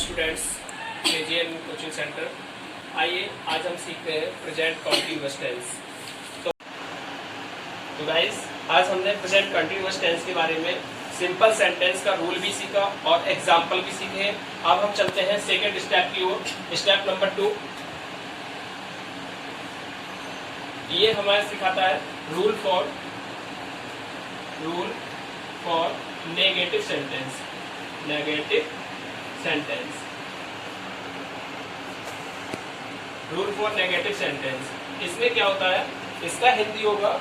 Students, KGN coaching centre. आइए आज हम सीखते हैं प्रेजेंट कंटीन्यूअस टेंस। तो गाइस, आज हमने प्रेजेंट कंटीन्यूअस टेंस के बारे में सिंपल सेंटेंस का रूल भी सीखा और एग्जाम्पल भी सीखे हैं। अब हम चलते हैं सेकेंड स्टेप की ओर। स्टेप नंबर 2 ये हमारे सिखाता है rule for negative sentence. Rule for negative sentence, इसमें क्या होता है, इसका हिंदी होगा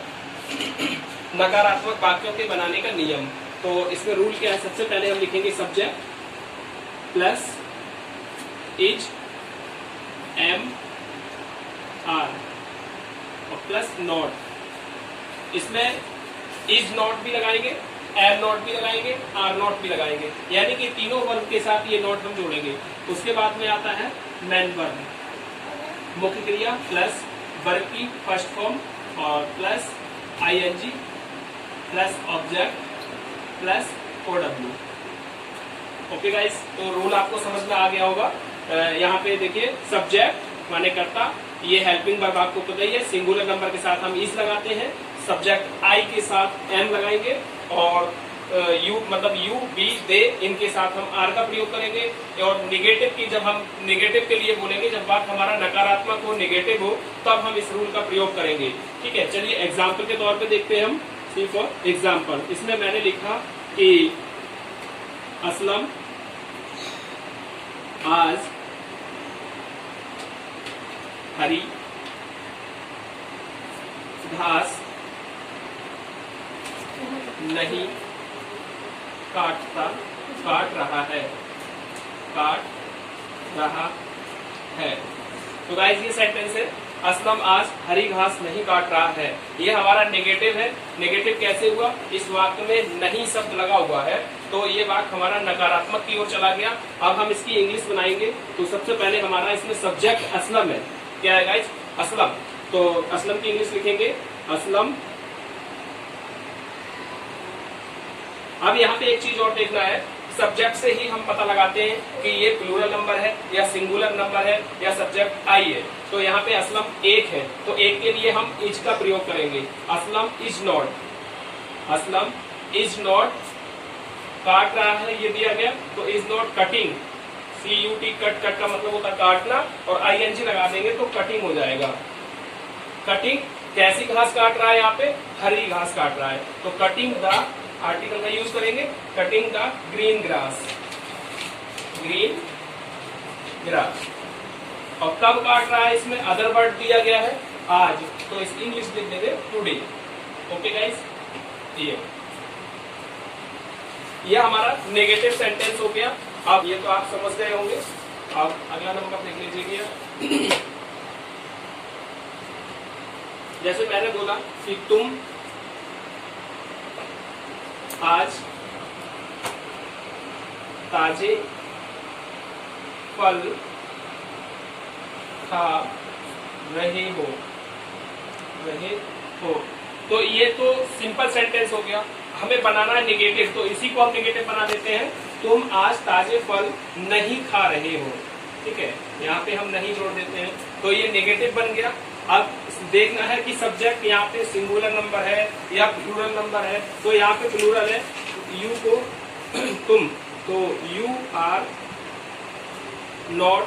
नकारात्मक वाक्यों के बनाने का नियम। तो इसमें रूल क्या है, सबसे पहले हम लिखेंगे subject plus is am are और प्लस नॉट। इसमें इज नॉट भी लगाएंगे, एम नॉट भी लगाएंगे, आर नॉट भी लगाएंगे, यानी कि तीनों वर्ब के साथ ये नॉट हम जोड़ेंगे। उसके बाद में आता है मेन वर्ब, मुख्य क्रिया प्लस वर्ब की फर्स्ट फॉर्म और plus ING plus object plus O W. Okay guys, तो रूल आपको समझ में आ गया होगा। यहाँ पे देखिए, सब्जेक्ट माने कर्ता, ये हेल्पिंग वर्ब आपको पता ही है। सिंगुलर नंबर के साथ हम इज लगाते हैं, सब्जेक्ट आई के साथ एम लगाएंगे और यू मतलब यू बी दे, इनके साथ हम आर का प्रयोग करेंगे। और निगेटिव की जब हम निगेटिव के लिए बोलेंगे, जब बात हमारा नकारात्मक हो, नेगेटिव हो, तब हम इस रूल का प्रयोग करेंगे। ठीक है, चलिए एग्जाम्पल के तौर पे देखते हैं हम। सी फॉर एग्जाम्पल, इसमें मैंने लिखा कि असलम आज हरी घास नहीं काट रहा है। तो गाइस, ये सेंटेंस है, असलम आज हरी घास नहीं काट रहा है। ये हमारा नेगेटिव है। नेगेटिव कैसे हुआ, इस वाक्य में नहीं शब्द लगा हुआ है, तो ये वाक्य हमारा नकारात्मक की ओर चला गया। अब हम इसकी इंग्लिश बनाएंगे। तो सबसे पहले हमारा इसमें सब्जेक्ट असलम है। क्या है गाइस, असलम। तो असलम की इंग्लिश लिखेंगे असलम। अब यहाँ पे एक चीज और देखना है, सब्जेक्ट से ही हम पता लगाते हैं कि ये प्लूरल नंबर है या सिंगुलर नंबर है या सब्जेक्ट आई है। तो यहाँ पे असलम एक है, तो एक के लिए हम इज का प्रयोग करेंगे। असलम इज नॉट काट रहा है, ये दिया गया, तो is not cutting. CUT cut का मतलब होता है काटना, और ING लगा देंगे तो कटिंग हो जाएगा। कटिंग कैसी घास काट रहा है, यहाँ पे हरी घास काट रहा है, तो कटिंग द आर्टिकल का यूज करेंगे, कटिंग द ग्रीन ग्रास। और कब काट रहा है, इसमें अदर वर्ड दिया गया है आज, तो इसकी इंग्लिश लिख देंगे टुडे। ओके गाइस, ये हमारा नेगेटिव सेंटेंस हो गया। अब ये तो आप समझ गए होंगे। अब अगला नंबर देख लीजिए। जैसे मैंने बोला कि तुम आज ताजे फल खा रहे हो। तो ये तो सिंपल सेंटेंस हो गया। हमें बनाना है नेगेटिव, तो इसी को हम नेगेटिव बना देते हैं। तुम आज ताजे फल नहीं खा रहे हो। ठीक है, यहाँ पे हम नहीं जोड़ देते हैं, तो ये नेगेटिव बन गया। अब देखना है कि सब्जेक्ट यहाँ पे सिंगुलर नंबर है या प्लूरल नंबर है। तो यहाँ पे प्लूरल है, यू को तुम, तो you are not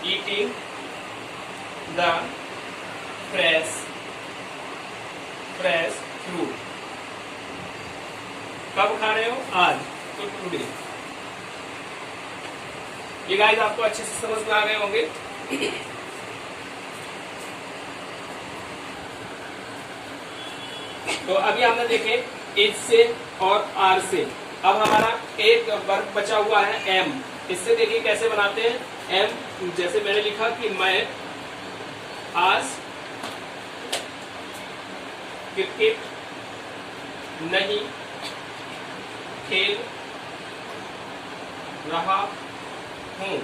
eating the fresh fruit. कब खा रहे हो, आज, तो टुडे। ये गाइस आपको अच्छे से समझ में आ गए होंगे। तो अभी हमने देखे इज से और आर से। अब हमारा एक वर्ब बचा हुआ है एम। इससे देखिए कैसे बनाते हैं एम। जैसे मैंने लिखा कि मैं आज क्रिकेट नहीं खेल रहा हूँ।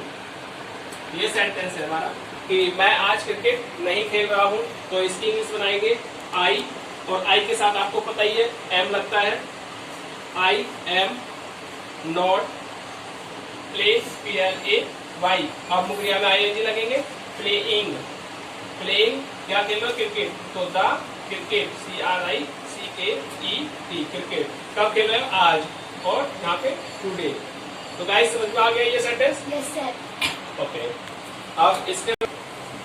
ये सेंटेंस है हमारा कि मैं आज क्रिकेट नहीं खेल रहा हूँ। तो इसकी इंग्लिश बनाएंगे आई, और आई के साथ आपको पता ही है एम लगता है। I am not play PLAY, अब मुक्रिया में ING लगेंगे, प्लेइंग, प्लेइंग क्या खेल रहे हो, क्रिकेट, तो द क्रिकेट CRICKET, क्रिकेट कब खेल रहे हो, आज, और यहाँ पे टुडे। तो गाइस समझ में आ गया ये सेंटेंस? Yes sir. ओके, अब इसके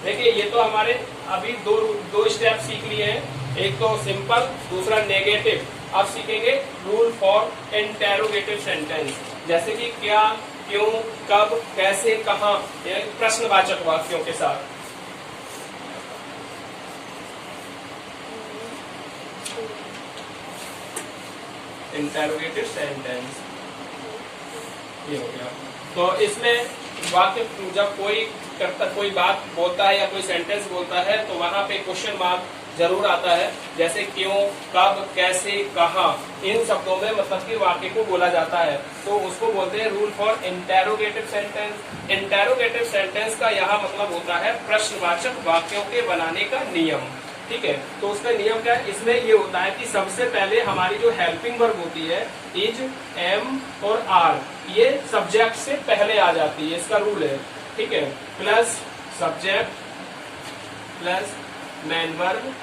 देखिए ये तो हमारे अभी दो स्टेप सीख लिए हैं, एक तो सिंपल, दूसरा नेगेटिव। अब सीखेंगे रूल फॉर इंटेरोगेटिव सेंटेंस, जैसे कि क्या, क्यों, कब, कैसे, कहाँ, प्रश्नवाचक वाक्यों के साथ। इंटेरोगेटिव सेंटेंस ये हो गया। तो इसमें वाक्य जब कोई बात बोलता है या कोई सेंटेंस बोलता है तो वहां पे क्वेश्चन मार्क जरूर आता है, जैसे क्यों, कब, कैसे, कहाँ, इन शब्दों में मतलब कि वाक्य को बोला जाता है, तो उसको बोलते हैं rule for interrogative sentence. Interrogative sentence का यहाँ मतलब होता है प्रश्नवाचक वाक्यों के बनाने का नियम। ठीक है, तो उसका नियम क्या है, इसमें ये होता है कि सबसे पहले हमारी जो हेल्पिंग वर्ब होती है इज, एम और आर, ये सब्जेक्ट से पहले आ जाती है, इसका रूल है। ठीक है, plus subject plus main verb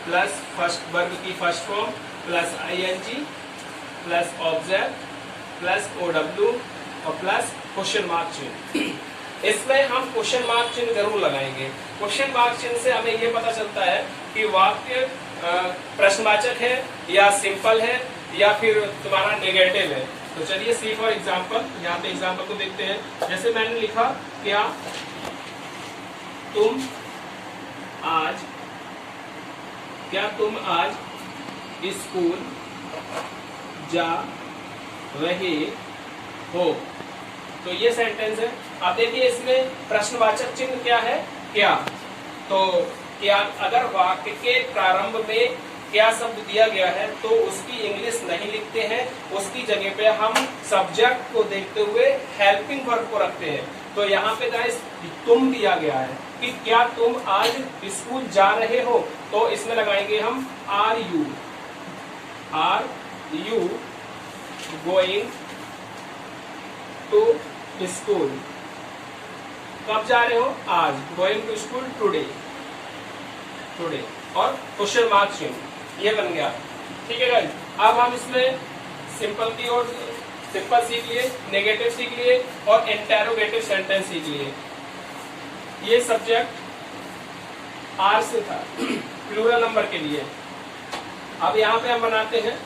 plus first verb की first form plus ING plus object plus OW और प्लस क्वेश्चन मार्क चिन्ह। इसमें हम क्वेश्चन मार्क चिन्ह जरूर लगाएंगे। क्वेश्चन मार्क चिन्ह से हमें ये पता चलता है कि वाक्य प्रश्नवाचक है या सिंपल है या फिर तुम्हारा नेगेटिव है। तो चलिए सी फॉर एग्जाम्पल, यहाँ पे एग्जाम्पल को देखते हैं। जैसे मैंने लिखा, क्या तुम आज स्कूल जा रहे हो, तो ये सेंटेंस है। अब देखिए इसमें प्रश्नवाचक चिन्ह क्या है, क्या। तो क्या, अगर वाक्य के प्रारंभ में क्या शब्द दिया गया है तो उसकी इंग्लिश नहीं लिखते हैं, उसकी जगह पे हम सब्जेक्ट को देखते हुए हेल्पिंग वर्ब को रखते हैं। तो यहाँ पे गाइस तुम दिया गया है कि क्या तुम आज स्कूल जा रहे हो, तो इसमें लगाएंगे हम are you going to school. कब जा रहे हो, आज, गोइंग टू स्कूल टुडे, और क्वेश्चन मार्क चिन्ह, ये बन गया। ठीक है गाइस, अब हम इसमें सिंपल की और सिंपल सीख लिए, नेगेटिव सीख लिए और इंटेरोगेटिव सेंटेंस सीख लिए। ये सब्जेक्ट आर से था प्लूरल नंबर के लिए। अब यहाँ पे हम बनाते हैं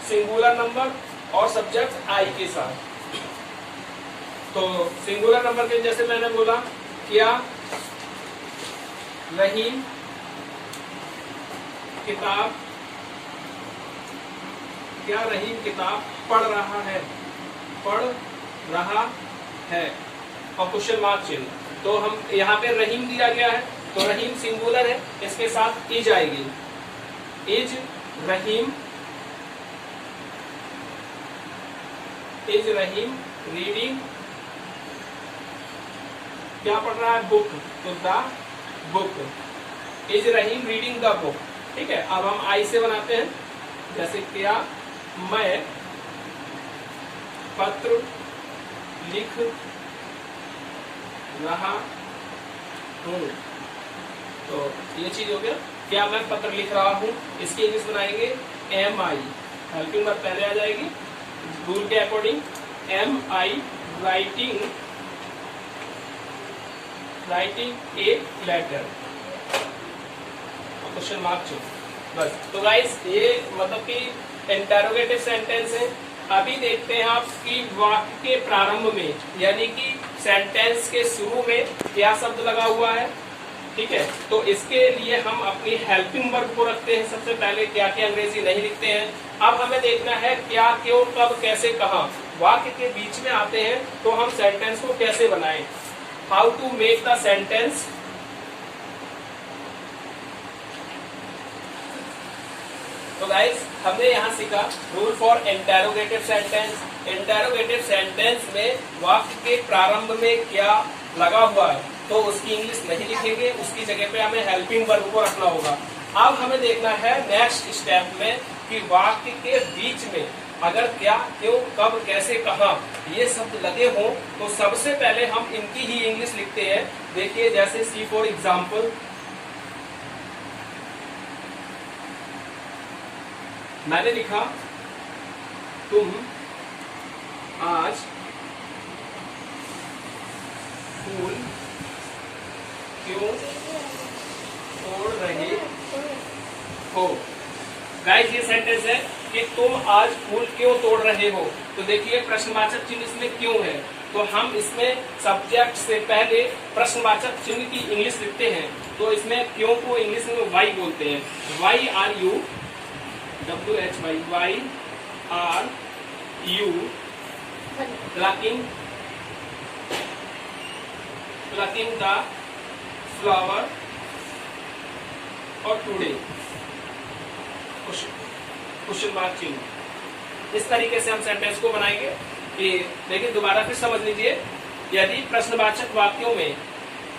सिंगुलर नंबर और सब्जेक्ट आई के साथ। तो सिंगुलर नंबर के जैसे मैंने बोला, क्या रहीम किताब पढ़ रहा है, और क्वेश्चन मार्क चिन्ह। तो हम यहाँ पे रहीम दिया गया है, तो रहीम सिंगुलर है, इसके साथ इज आएगी, इज रहीम रीडिंग, क्या पढ़ रहा है, बुक, तो the book, is Rahim reading the book. ठीक है, अब हम आई से बनाते हैं, जैसे क्या मैं पत्र लिख रहा हूँ, तो ये चीज हो गया, क्या मैं पत्र लिख रहा हूँ, इसकी इंग्लिश बनाएंगे एम आई, हेल्पिंग वर्ब पहले आ जाएगी रूल के according, am I writing a letter, question mark चिन्ह, बस। तो गाइस ये मतलब कि इंटेरोगेटिव सेंटेंस है। अभी देखते हैं आप कि वाक्य के प्रारंभ में, यानी कि सेंटेंस के शुरू में क्या शब्द लगा हुआ है। ठीक है, तो इसके लिए हम अपनी हेल्पिंग वर्ब को रखते हैं सबसे पहले, क्या क्या अंग्रेजी नहीं लिखते हैं। अब हमें देखना है क्या, क्यों, कब, कैसे, कहाँ, वाक्य के बीच में आते हैं तो हम सेंटेंस को कैसे बनाएं, how to make the sentence. तो गाइस हमने यहाँ सीखा rule for interrogative sentence. Interrogative sentence में वाक्य के प्रारंभ में क्या लगा हुआ है तो उसकी इंग्लिश नहीं लिखेंगे, उसकी जगह पे हमें हेल्पिंग वर्ब को रखना होगा। अब हमें देखना है नेक्स्ट स्टेप में कि वाक्य के बीच में अगर क्या, क्यों, कब, कैसे, कहाँ ये शब्द लगे हों तो सबसे पहले हम इनकी ही इंग्लिश लिखते हैं। देखिए जैसे सी फॉर एग्जाम्पल, मैंने लिखा तुम आज फूल क्यों तोड़ रहे हो। गाइस ये सेंटेंस है कि तुम आज फूल क्यों तोड़ रहे हो। तो देखिए प्रश्नवाचक चिन्ह इसमें क्यों है, तो हम इसमें सब्जेक्ट से पहले प्रश्नवाचक चिन्ह की इंग्लिश लिखते हैं। तो इसमें क्यों को इंग्लिश में वाई बोलते हैं। Why are you, WHY, why are you plucking the flower और टुडे, क्वेश्चन मार्क चिन्ह। इस तरीके से हम सेंटेंस को बनाएंगे। कि लेकिन दोबारा फिर समझ लीजिए, यदि प्रश्नवाचक वाक्यों में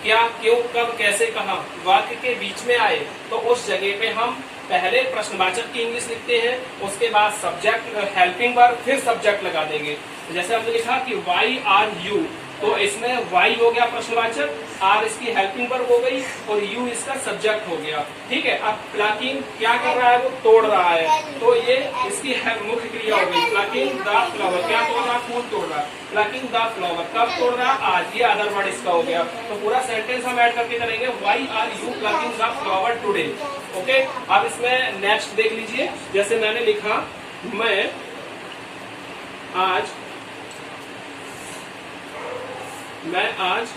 क्या, क्यों, कब, कैसे, कहाँ वाक्य के बीच में आए तो उस जगह पे हम पहले प्रश्नवाचक की इंग्लिश लिखते हैं, उसके बाद सब्जेक्ट हेल्पिंग वर्ब, फिर सब्जेक्ट लगा देंगे। जैसे हमने लिखा कि वाई आर यू, तो इसमें वाई हो गया प्रश्नवाचक, आर इसकी हेल्पिंग वर्ब हो गई और यू इसका सब्जेक्ट हो गया। ठीक है, अब प्लकिंग क्या कर रहा है, वो तोड़ रहा है, तो ये इसकी मुख्य क्रिया हो गई। प्लकिंग द फ्लावर, क्या तोड़ रहा, फूल तोड़ रहा। प्लकिंग द फ्लावर, कब तोड़ रहा, आज, ये अदर वर्ड इसका हो गया। तो पूरा सेंटेंस हम ऐड करके करेंगे, why are you plucking the flower today. Okay, अब इसमें नेक्स्ट देख लीजिए। जैसे मैंने लिखा मैं आज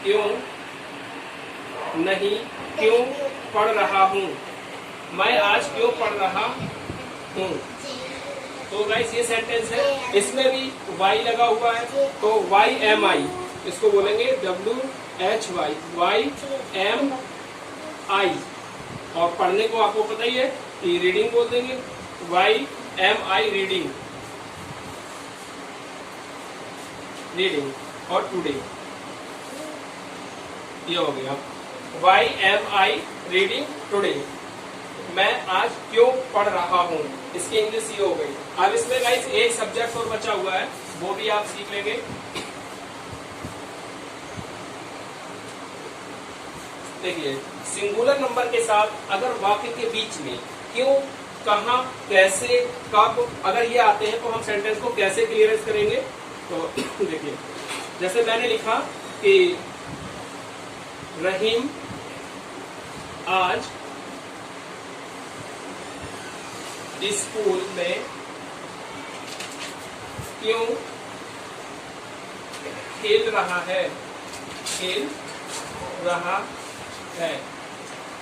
क्यों नहीं, क्यों पढ़ रहा हूँ। मैं आज क्यों पढ़ रहा हूँ। तो गाइस ये सेंटेंस है, इसमें भी वाई लगा हुआ है, तो वाई एम आई इसको बोलेंगे WHY, वाई एम आई। और पढ़ने को आपको पता ही है कि रीडिंग बोल देंगे, why am I reading, reading और टुडे ये हो गया। Why am I reading today, मैं आज क्यों पढ़ रहा हूँ, इसकी इंग्लिश ये हो गई। अब इसमें गाइस एक सब्जेक्ट और बचा हुआ है, वो भी आप सीख लेंगे। देखिए सिंगुलर नंबर के साथ अगर वाक्य के बीच में क्यों, कहाँ, कैसे, कब अगर ये आते हैं तो हम सेंटेंस को कैसे क्लियरेंस करेंगे। तो देखिए जैसे मैंने लिखा कि रहीम आज स्कूल में क्यों खेल रहा है,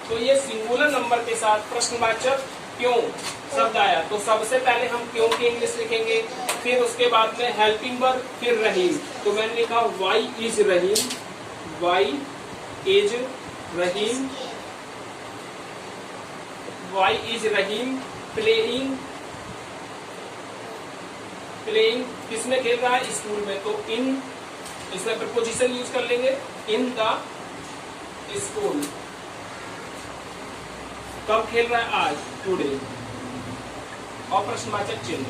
तो ये सिंगुलर नंबर के साथ प्रश्नवाचक क्यों शब्द आया, तो सबसे पहले हम क्यों की इंग्लिश लिखेंगे, फिर उसके बाद में हेल्पिंग वर्ब, फिर रहीम। तो मैंने लिखा why is Rahim, why is Rahim, why is Rahim playing, playing किसमें खेल रहा है, स्कूल में। तो इन, इसमें प्रीपोजिशन यूज कर लेंगे, इन द स्कूल। कब खेल रहा है, आज, टुडे और प्रश्नवाचक चिन्ह।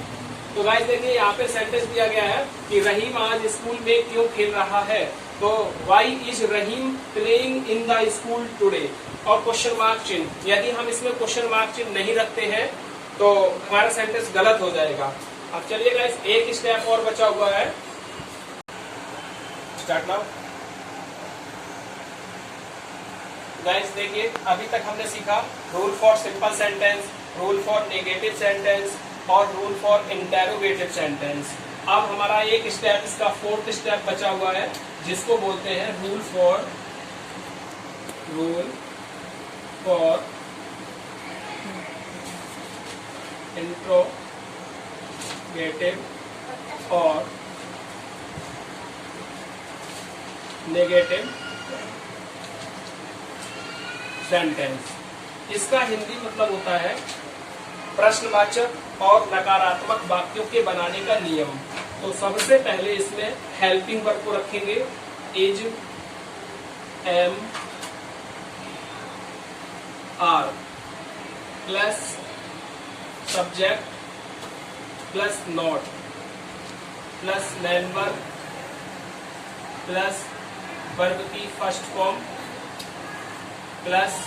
तो गाइस देखिए यहाँ पे सेंटेंस दिया गया है कि रहीम आज स्कूल में क्यों खेल रहा है, तो why is Rahim playing in the school today और क्वेश्चन मार्क चिन्ह। यदि हम इसमें क्वेश्चन मार्क चिन्ह नहीं रखते हैं तो हमारा सेंटेंस गलत हो जाएगा। अब चलिए गाइस एक स्टेप और बचा हुआ है, स्टार्ट नाउ। गाइस देखिए अभी तक हमने सीखा rule for simple sentence, rule for negative sentence और रूल फॉर इंटेरोगेटिव सेंटेंस। अब हमारा एक स्टेप, इसका फोर्थ स्टेप बचा हुआ है, जिसको बोलते हैं रूल फॉर इंट्रोगेटिव और नेगेटिव सेंटेंस। इसका हिंदी मतलब होता है प्रश्नवाचक और नकारात्मक वाक्यों के बनाने का नियम। तो सबसे पहले इसमें हेल्पिंग वर्ब को रखेंगे, is, am, are plus subject plus not plus main verb plus verb की first form plus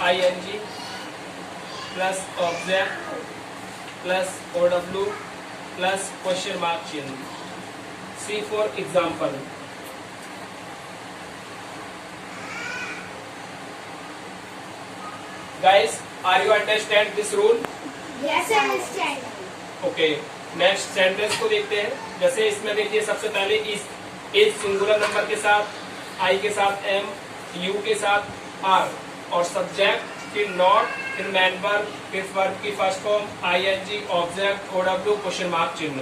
ING plus object plus OW plus question mark चिन्ह। See for example. Guys, are you understand this rule? Yes, I understand. Okay. Next sentence को देखते हैं। जैसे इसमें देखिए सबसे पहले इज सिंगुलर नंबर के साथ, आई के साथ एम, यू के साथ आर और सब्जेक्ट, फिर नॉट, फिर मैन वर्ब, फिर वर्ब की first form, ING, object, OW, question mark चिन्ह।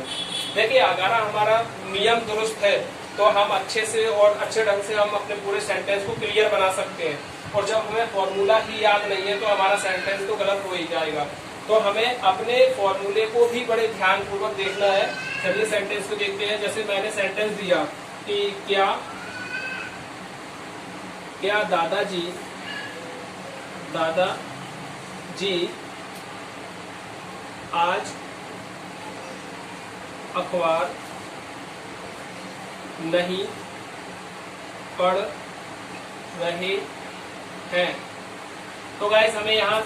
देखिए अगर हमारा नियम दुरुस्त है तो हम अच्छे से और अच्छे ढंग से हम अपने पूरे सेंटेंस को क्लियर बना सकते हैं। और जब हमें फॉर्मूला ही याद नहीं है तो हमारा सेंटेंस तो गलत हो ही जाएगा। तो हमें अपने फॉर्मूले को भी बड़े ध्यान पूर्वक देखना है। चलिए सेंटेंस को देखते हैं। जैसे मैंने सेंटेंस दिया कि क्या दादाजी आज अखबार नहीं पढ़ रहे हैं। तो गाइस हमें यहाँ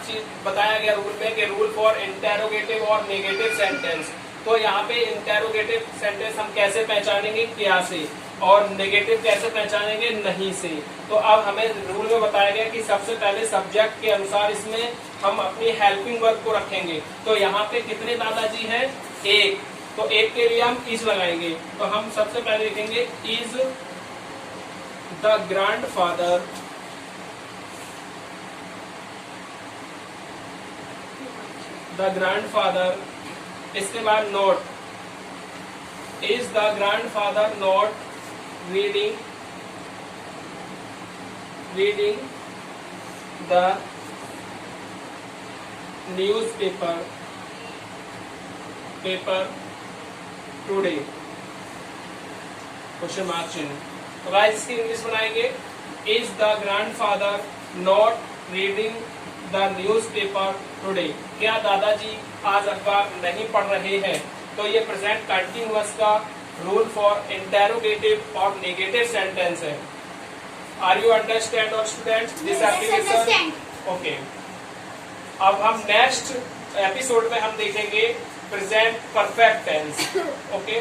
बताया गया रूल में कि रूल फॉर इंटेरोगेटिव और नेगेटिव सेंटेंस। तो यहाँ पे इंटेरोगेटिव सेंटेंस हम कैसे पहचानेंगे, क्या से, और नेगेटिव कैसे पहचानेंगे, नहीं से। तो अब हमें रूल में बताया गया कि सबसे पहले सब्जेक्ट के अनुसार इसमें हम अपनी हेल्पिंग वर्ब को रखेंगे। तो यहाँ पे कितने दादाजी हैं, एक। तो एक के लिए हम इज लगाएंगे। तो हम सबसे पहले लिखेंगे इज द ग्रैंडफादर इसके बाद not is the grandfather not reading the newspaper today, question mark चिन्ह। तो गाइस इसकी इंग्लिश बनाएंगे is the grandfather not reading the newspaper today. क्या दादाजी आज अखबार नहीं पढ़ रहे हैं। तो ये प्रेजेंट कंटिन्यूअस का रूल फॉर इंटेरोगेटिव और नेगेटिव सेंटेंस है। आर यू अंडरस्टैंड और स्टूडेंट्स दिस एप्लीकेशन? ओके। अब हम नेक्स्ट एपिसोड में हम देखेंगे प्रेजेंट परफेक्ट टेंस। ओके।